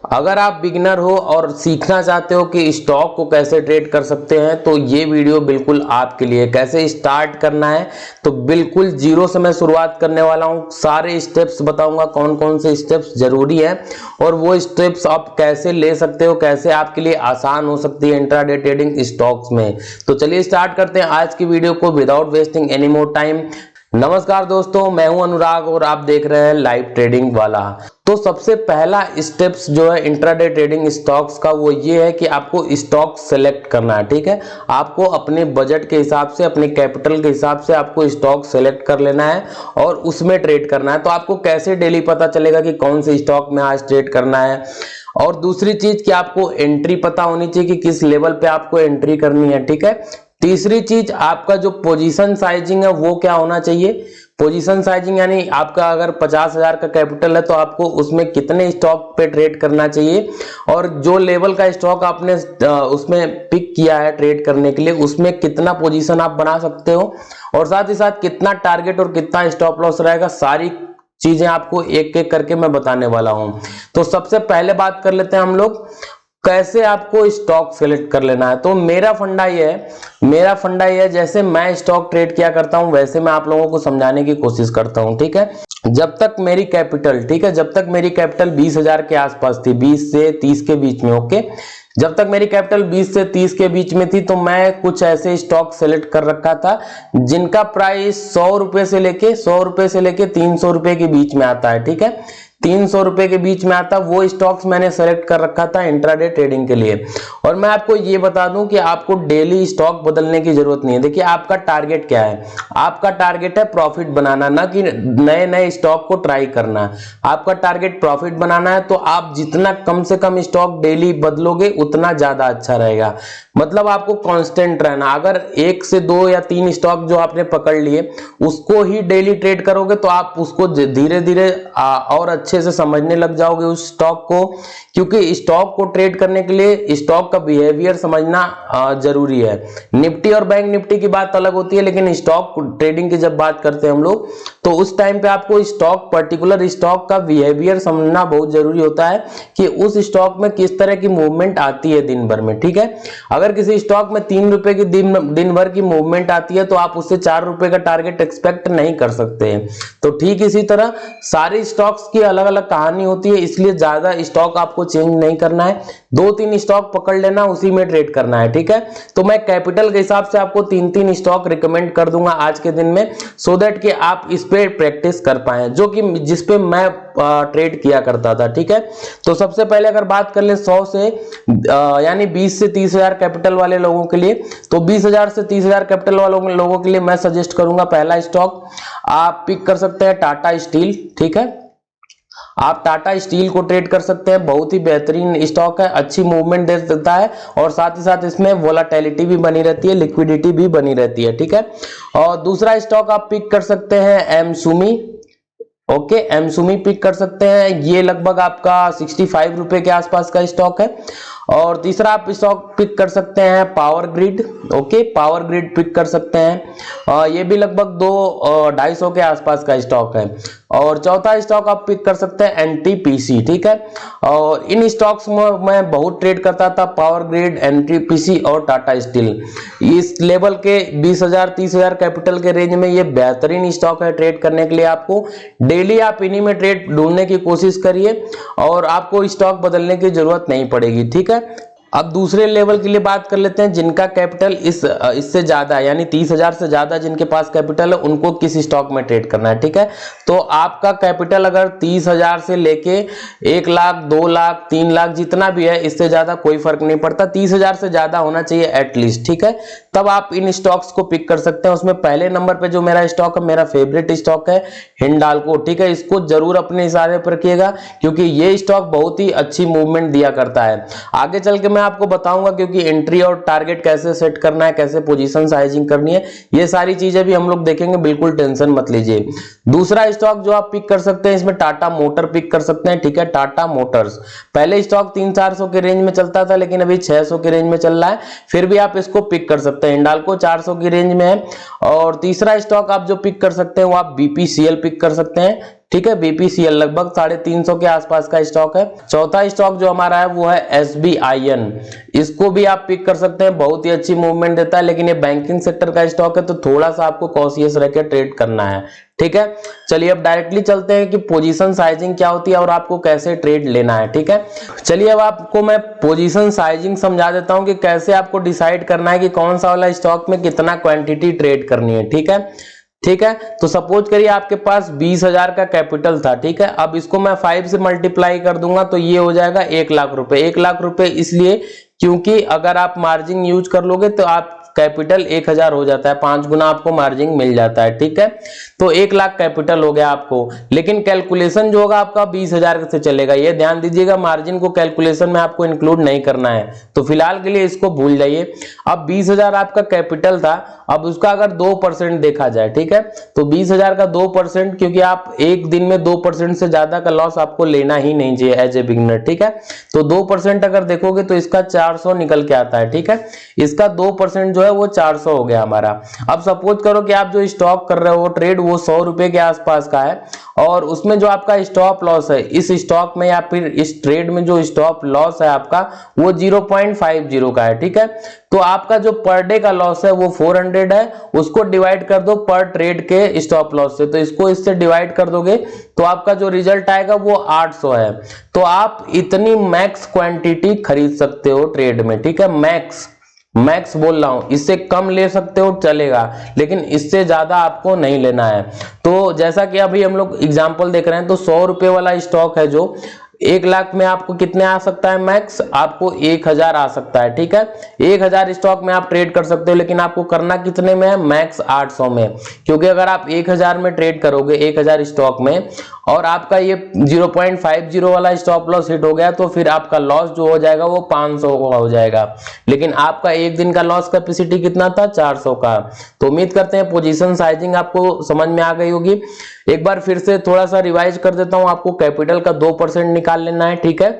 अगर आप बिगिनर हो और सीखना चाहते हो कि स्टॉक को कैसे ट्रेड कर सकते हैं तो ये वीडियो बिल्कुल आपके लिए। कैसे स्टार्ट करना है तो बिल्कुल जीरो से मैं शुरुआत करने वाला हूं। सारे स्टेप्स बताऊंगा, कौन कौन से स्टेप्स जरूरी है और वो स्टेप्स आप कैसे ले सकते हो, कैसे आपके लिए आसान हो सकती है इंट्राडे ट्रेडिंग स्टॉक्स में। तो चलिए स्टार्ट करते हैं आज की वीडियो को without wasting any more time. नमस्कार दोस्तों, मैं हूं अनुराग और आप देख रहे हैं लाइव ट्रेडिंग वाला। तो सबसे पहला स्टेप्स जो है इंट्राडे ट्रेडिंग स्टॉक्स का वो ये है कि आपको स्टॉक सेलेक्ट करना है। ठीक है, आपको अपने बजट के हिसाब से, अपने कैपिटल के हिसाब से आपको स्टॉक सेलेक्ट कर लेना है और उसमें ट्रेड करना है। तो आपको कैसे डेली पता चलेगा कि कौन से स्टॉक में आज ट्रेड करना है। और दूसरी चीज कि आपको एंट्री पता होनी चाहिए कि किस लेवल पे आपको एंट्री करनी है। ठीक है, तीसरी चीज आपका जो पोजीशन साइजिंग है वो क्या होना चाहिए। पोजीशन साइजिंग यानी आपका अगर 50,000 का कैपिटल है तो आपको उसमें कितने स्टॉक पे ट्रेड करना चाहिए और जो लेवल का स्टॉक आपने उसमें पिक किया है ट्रेड करने के लिए उसमें कितना पोजीशन आप बना सकते हो और साथ ही साथ कितना टारगेट और कितना स्टॉप लॉस रहेगा। सारी चीजें आपको एक एक करके मैं बताने वाला हूं। तो सबसे पहले बात कर लेते हैं हम लोग कैसे आपको स्टॉक सेलेक्ट कर लेना है। तो मेरा फंडा ये है जैसे मैं स्टॉक ट्रेड किया करता हूं वैसे मैं आप लोगों को समझाने की कोशिश करता हूं। ठीक है, जब तक मेरी कैपिटल 20,000 के आसपास थी, 20 से 30 के बीच में। ओके, जब तक मेरी कैपिटल 20 से 30 के बीच में थी तो मैं कुछ ऐसे स्टॉक सेलेक्ट कर रखा था जिनका प्राइस 100 रुपए से लेके 300 रुपए के बीच में आता है। ठीक है, 300 रुपए के बीच में आता, वो स्टॉक्स मैंने सेलेक्ट कर रखा था इंट्राडे ट्रेडिंग के लिए। और मैं आपको ये बता दूं कि आपको डेली स्टॉक बदलने की जरूरत नहीं है। देखिए आपका टारगेट क्या है, आपका टारगेट है प्रॉफिट बनाना, ना कि नए नए स्टॉक को ट्राई करना। आपका टारगेट प्रॉफिट बनाना है तो आप जितना कम से कम स्टॉक डेली बदलोगे उतना ज्यादा अच्छा रहेगा। मतलब आपको कांस्टेंट रहना। अगर 1 से 2 या 3 स्टॉक जो आपने पकड़ लिए उसको ही डेली ट्रेड करोगे तो आप उसको धीरे धीरे और अच्छे से समझने लग जाओगे उस स्टॉक को। क्योंकि स्टॉक को ट्रेड करने के लिए स्टॉक का बिहेवियर समझना जरूरी है। निफ्टी और बैंक निफ्टी की बात अलग होती है, लेकिन स्टॉक ट्रेडिंग की जब बात करते हैं हम लोग तो उस टाइम पे आपको पर्टिकुलर स्टॉक का बिहेवियर समझना बहुत जरूरी होता है कि उस स्टॉक में किस तरह की मूवमेंट आती है दिन भर में। ठीक है, अगर किसी स्टॉक में 3 रुपए की दिन भर की मूवमेंट आती है तो आप उससे 4 रुपए का टारगेट एक्सपेक्ट नहीं कर सकते हैं। तो ठीक इसी तरह सारे स्टॉक्स की अलग अलग कहानी होती है, इसलिए ज्यादा स्टॉक आपको चेंज नहीं करना है। 2-3 स्टॉक पकड़ लेना, उसी में ट्रेड करना है। ठीक है, तो मैं कैपिटल के हिसाब से आपको 3-3 स्टॉक रिकमेंड कर दूंगा आज के दिन में, सो दैट कि आप इस पे प्रैक्टिस कर पाए जो कि जिस पे मैं ट्रेड किया करता था। ठीक है, तो सबसे पहले अगर बात कर ले 100 से यानी 20 से 30,000 कैपिटल वाले लोगों के लिए, तो 20,000 से 30,000 कैपिटल वालों लोगों के लिए मैं सजेस्ट करूंगा पहला स्टॉक आप पिक कर सकते हैं टाटा स्टील। ठीक है, आप टाटा स्टील को ट्रेड कर सकते हैं, बहुत ही बेहतरीन स्टॉक है, अच्छी मूवमेंट दे देता है और साथ ही साथ इसमें वोलेटिलिटी भी बनी रहती है, लिक्विडिटी भी बनी रहती है। ठीक है, और दूसरा स्टॉक आप पिक कर सकते हैं एमसुमी। ओके, एमसुमी पिक कर सकते हैं, ये लगभग आपका 65 रुपए के आसपास का स्टॉक है। और तीसरा आप स्टॉक पिक कर सकते हैं power grid. Okay, power grid pick कर सकते हैं, ये भी लगभग 250 के आसपास का स्टॉक है। और चौथा स्टॉक आप पिक कर सकते हैं एनटीपीसी। ठीक है, और इन स्टॉक्स में मैं बहुत ट्रेड करता था, पावर ग्रिड, एनटीपीसी और टाटा स्टील। इस लेवल के 20,000 30,000 कैपिटल के रेंज में ये बेहतरीन स्टॉक है ट्रेड करने के लिए। आपको डेली आप इन्हीं में ट्रेड ढूंढने की कोशिश करिए और आपको स्टॉक बदलने की जरूरत नहीं पड़ेगी। ठीक है, अब दूसरे लेवल के लिए बात कर लेते हैं जिनका कैपिटल इससे ज्यादा है, यानी 30,000 से ज्यादा जिनके पास कैपिटल है उनको किस स्टॉक में ट्रेड करना है। ठीक है, तो आपका कैपिटल अगर 30,000 से लेके 1 लाख 2 लाख 3 लाख जितना भी है, इससे ज्यादा कोई फर्क नहीं पड़ता, 30,000 से ज्यादा होना चाहिए एटलीस्ट। ठीक है, तब आप इन स्टॉक्स को पिक कर सकते हैं। उसमें पहले नंबर पे जो मेरा स्टॉक है, मेरा फेवरेट स्टॉक है हिंडाल्को। ठीक है, इसको जरूर अपने इशारे पर रखिएगा क्योंकि ये स्टॉक बहुत ही अच्छी मूवमेंट दिया करता है। आगे चल के मैं आपको बताऊंगा क्योंकि एंट्री और टारगेट कैसे सेट करना है, कैसे पोजीशन साइजिंग करनी है, ये सारी चीजें भी हम लोग देखेंगे, बिल्कुल टेंशन मत लीजिए। दूसरा स्टॉक जो आप पिक कर सकते हैं, इसमें टाटा मोटर पिक कर सकते हैं। ठीक है, टाटा मोटर्स पहले स्टॉक 300-400 के रेंज में चलता था, लेकिन अभी 600 के रेंज में चल रहा है, फिर भी आप इसको पिक कर सकते हैं। हिंडाल्को 400 की रेंज में है। और तीसरा स्टॉक आप जो पिक कर सकते हैं वो आप बीपीसीएल पिक कर सकते हैं। ठीक है। BPCL लगभग 350 के आसपास का स्टॉक है। चौथा स्टॉक जो हमारा है वो है SBIN, इसको भी आप पिक कर सकते हैं, बहुत ही अच्छी मूवमेंट देता है, लेकिन ये बैंकिंग सेक्टर का स्टॉक है तो थोड़ा सा आपको कॉशियस रह के ट्रेड करना है, ठीक है। चलिए अब डायरेक्टली चलते हैं कि पोजीशन साइजिंग क्या होती है और आपको कैसे ट्रेड लेना है, ठीक है। चलिए अब आपको मैं पोजीशन साइजिंग समझा देता हूं कि कैसे आपको डिसाइड करना है कि कौन सा वाला स्टॉक में कितना क्वांटिटी ट्रेड करनी है, ठीक है। ठीक है, तो सपोज करिए आपके पास 20,000 का कैपिटल था, ठीक है। अब इसको मैं 5 से मल्टीप्लाई कर दूंगा तो ये हो जाएगा 1 लाख रुपए। 1 लाख रुपए इसलिए क्योंकि अगर आप मार्जिन यूज कर लोगे तो आप कैपिटल 1000 हो जाता है, 5 गुना आपको मार्जिन मिल जाता है, ठीक है। तो 1 लाख कैपिटल हो गया आपको, लेकिन कैलकुलेशन जो होगा आपका 20,000 से चलेगा, ये ध्यान दीजिएगा, मार्जिन को कैलकुलेशन में आपको इंक्लूड नहीं करना है, तो फिलहाल के लिए इसको भूल जाइए। अब 20,000 आपका कैपिटल था, अब उसका अगर 2% देखा जाए, ठीक है, तो 20,000 का 2%, क्योंकि आप एक दिन में 2% से ज्यादा का लॉस आपको लेना ही नहीं चाहिए एज ए बिगिनर, ठीक है। तो 2% अगर देखोगे तो इसका 400 निकल के आता है, ठीक है। इसका 2% जो है वो 400 हो गया हमारा। अब सपोज करो कि आप जो स्टॉक कर रहे हो ट्रेड वो 100 रुपए के आसपास का है और उसमें जो आपका स्टॉप लॉस है इस स्टॉक में या फिर इस ट्रेड में जो स्टॉप लॉस है आपका वो 0.50 का है, ठीक है। तो आपका जो पर डे का लॉस है वो 400 है, उसको डिवाइड कर दो पर ट्रेड के स्टॉप लॉस से, तो इसको इससे डिवाइड कर दोगे तो आपका जो रिजल्ट आएगा वो 800 है। तो आप इतनी मैक्स क्वांटिटी खरीद सकते हो ट्रेड में, ठीक है। मैक्स बोल रहा हूं, इससे कम ले सकते हो चलेगा, लेकिन इससे ज्यादा आपको नहीं लेना है। तो जैसा कि अभी हम लोग एग्जांपल देख रहे हैं, तो 100 रुपए वाला स्टॉक है जो 1 लाख में आपको कितने आ सकता है, मैक्स आपको 1000 आ सकता है, ठीक है। 1000 स्टॉक में आप ट्रेड कर सकते हो, लेकिन आपको करना कितने में है, मैक्स 800 में, क्योंकि अगर आप 1000 में ट्रेड करोगे 1000 स्टॉक में और आपका ये 0.50 वाला स्टॉप लॉस हिट हो गया तो फिर आपका लॉस जो हो जाएगा वो 500 का हो जाएगा, लेकिन आपका एक दिन का लॉस कैपेसिटी कितना था, 400 का। तो उम्मीद करते हैं पोजीशन साइजिंग आपको समझ में आ गई होगी। एक बार फिर से थोड़ा सा रिवाइज कर देता हूं, आपको कैपिटल का 2% निकाल लेना है, ठीक है।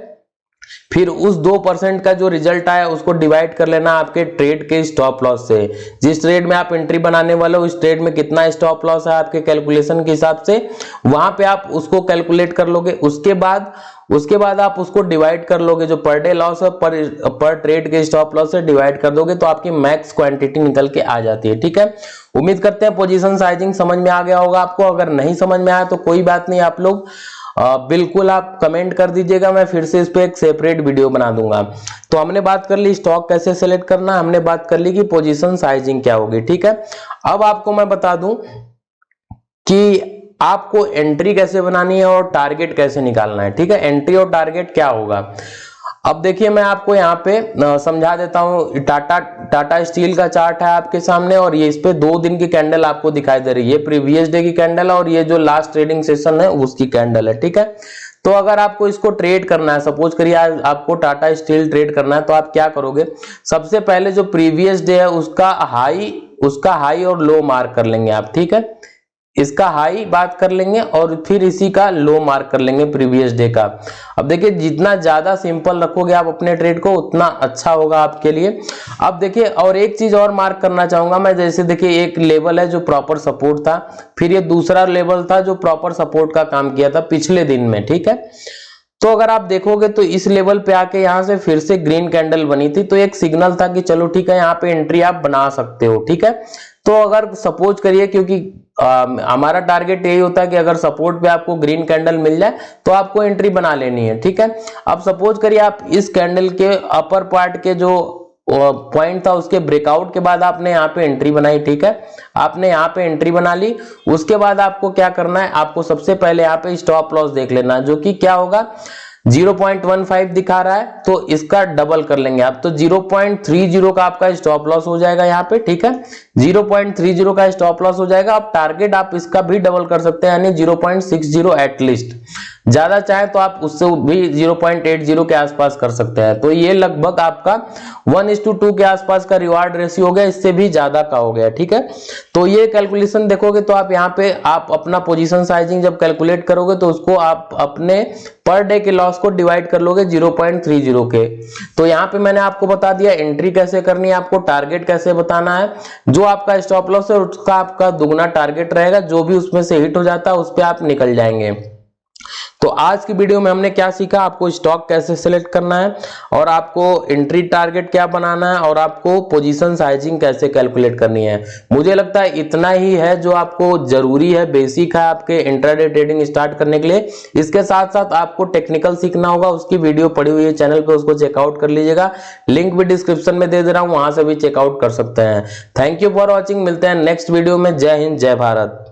फिर उस 2% का जो रिजल्ट आया उसको डिवाइड कर लेना आपके ट्रेड के स्टॉप लॉस से। जिस ट्रेड में आप एंट्री बनाने वाले हो उस ट्रेड में कितना स्टॉप लॉस है आपके कैलकुलेशन के हिसाब से, वहां पे आप उसको कैलकुलेट कर लोगे। उसके बाद आप उसको डिवाइड कर लोगे, जो पर डे लॉस है पर ट्रेड के स्टॉप लॉस से डिवाइड कर दोगे तो आपकी मैक्स क्वांटिटी निकल के आ जाती है, ठीक है। उम्मीद करते हैं पोजीशन साइजिंग समझ में आ गया होगा आपको। अगर नहीं समझ में आया तो कोई बात नहीं, आप लोग बिल्कुल आप कमेंट कर दीजिएगा, मैं फिर से इस पे एक सेपरेट वीडियो बना दूंगा। तो हमने बात कर ली स्टॉक कैसे सेलेक्ट करना, हमने बात कर ली कि पोजीशन साइजिंग क्या होगी, ठीक है। अब आपको मैं बता दूं कि आपको एंट्री कैसे बनानी है और टारगेट कैसे निकालना है, ठीक है। एंट्री और टारगेट क्या होगा, अब देखिए मैं आपको यहाँ पे समझा देता हूँ। टाटा स्टील का चार्ट है आपके सामने और ये इस पे 2 दिन की कैंडल आपको दिखाई दे रही है, प्रीवियस डे की कैंडल और ये जो लास्ट ट्रेडिंग सेशन है उसकी कैंडल है, ठीक है। तो अगर आपको इसको ट्रेड करना है, सपोज करिए आज आपको टाटा स्टील ट्रेड करना है, तो आप क्या करोगे, सबसे पहले जो प्रीवियस डे है उसका हाई और लो मार्क कर लेंगे आप, ठीक है। इसका हाई बात कर लेंगे और फिर इसी का लो मार्क कर लेंगे प्रीवियस डे का। अब देखिए जितना ज्यादा सिंपल रखोगे आप अपने ट्रेड को उतना अच्छा होगा आपके लिए। अब देखिए और एक चीज और मार्क करना चाहूंगा मैं, जैसे देखिए एक लेवल है जो प्रॉपर सपोर्ट था, फिर ये दूसरा लेवल था जो प्रॉपर सपोर्ट का काम किया था पिछले दिन में, ठीक है। तो अगर आप देखोगे तो इस लेवल पे आके यहाँ से फिर से ग्रीन कैंडल बनी थी, तो एक सिग्नल था कि चलो ठीक है यहाँ पे एंट्री आप बना सकते हो, ठीक है। तो अगर सपोज करिए, क्योंकि हमारा टारगेट यही होता है कि अगर सपोर्ट पे आपको ग्रीन कैंडल मिल जाए तो आपको एंट्री बना लेनी है, ठीक है। अब सपोज करिए आप इस कैंडल के अपर पार्ट के जो पॉइंट था उसके ब्रेकआउट के बाद आपने यहाँ पे एंट्री बनाई, ठीक है। आपने यहाँ पे एंट्री बना ली, उसके बाद आपको क्या करना है, आपको सबसे पहले यहाँ पे स्टॉप लॉस देख लेना, जो कि क्या होगा 0.15 दिखा रहा है, तो इसका डबल कर लेंगे आप, तो 0.30 का आपका स्टॉप लॉस हो जाएगा यहाँ पे, ठीक है। 0.30 का स्टॉप लॉस हो जाएगा। अब टारगेट आप इसका भी डबल कर सकते हैं, यानी 0.60 एटलीस्ट ज्यादा चाहे तो आप उससे भी 0.80 के आसपास कर सकते हैं। तो ये लगभग आपका 1:2 के आसपास का रिवार्ड रेशियो हो गया, इससे भी ज्यादा का हो गया। ठीक है, तो ये कैलकुलेशन देखोगे तो आप यहाँ पे आप अपना पोजीशन साइजिंग जब कैलकुलेट करोगे तो उसको आप अपने पर डे के लॉस को डिवाइड कर लोगे 0.30 के। तो यहाँ पे मैंने आपको बता दिया एंट्री कैसे करनी है, आपको टारगेट कैसे बताना है, जो आपका स्टॉप लॉस है उसका आपका दुगना टारगेट रहेगा, जो भी उसमें से हिट हो जाता है उस पर आप निकल जाएंगे। तो आज की वीडियो में हमने क्या सीखा, आपको स्टॉक कैसे सिलेक्ट करना है और आपको एंट्री टारगेट क्या बनाना है और आपको पोजीशन साइजिंग कैसे कैलकुलेट करनी है। मुझे लगता है इतना ही है जो आपको जरूरी है, बेसिक है आपके इंट्राडे ट्रेडिंग स्टार्ट करने के लिए। इसके साथ साथ आपको टेक्निकल सीखना होगा, उसकी वीडियो पड़ी हुई है चैनल पे, उसको चेकआउट कर लीजिएगा। लिंक भी डिस्क्रिप्शन में दे रहा हूं, वहां से भी चेकआउट कर सकते हैं। थैंक यू फॉर वॉचिंग, मिलते हैं नेक्स्ट वीडियो में। जय हिंद, जय भारत।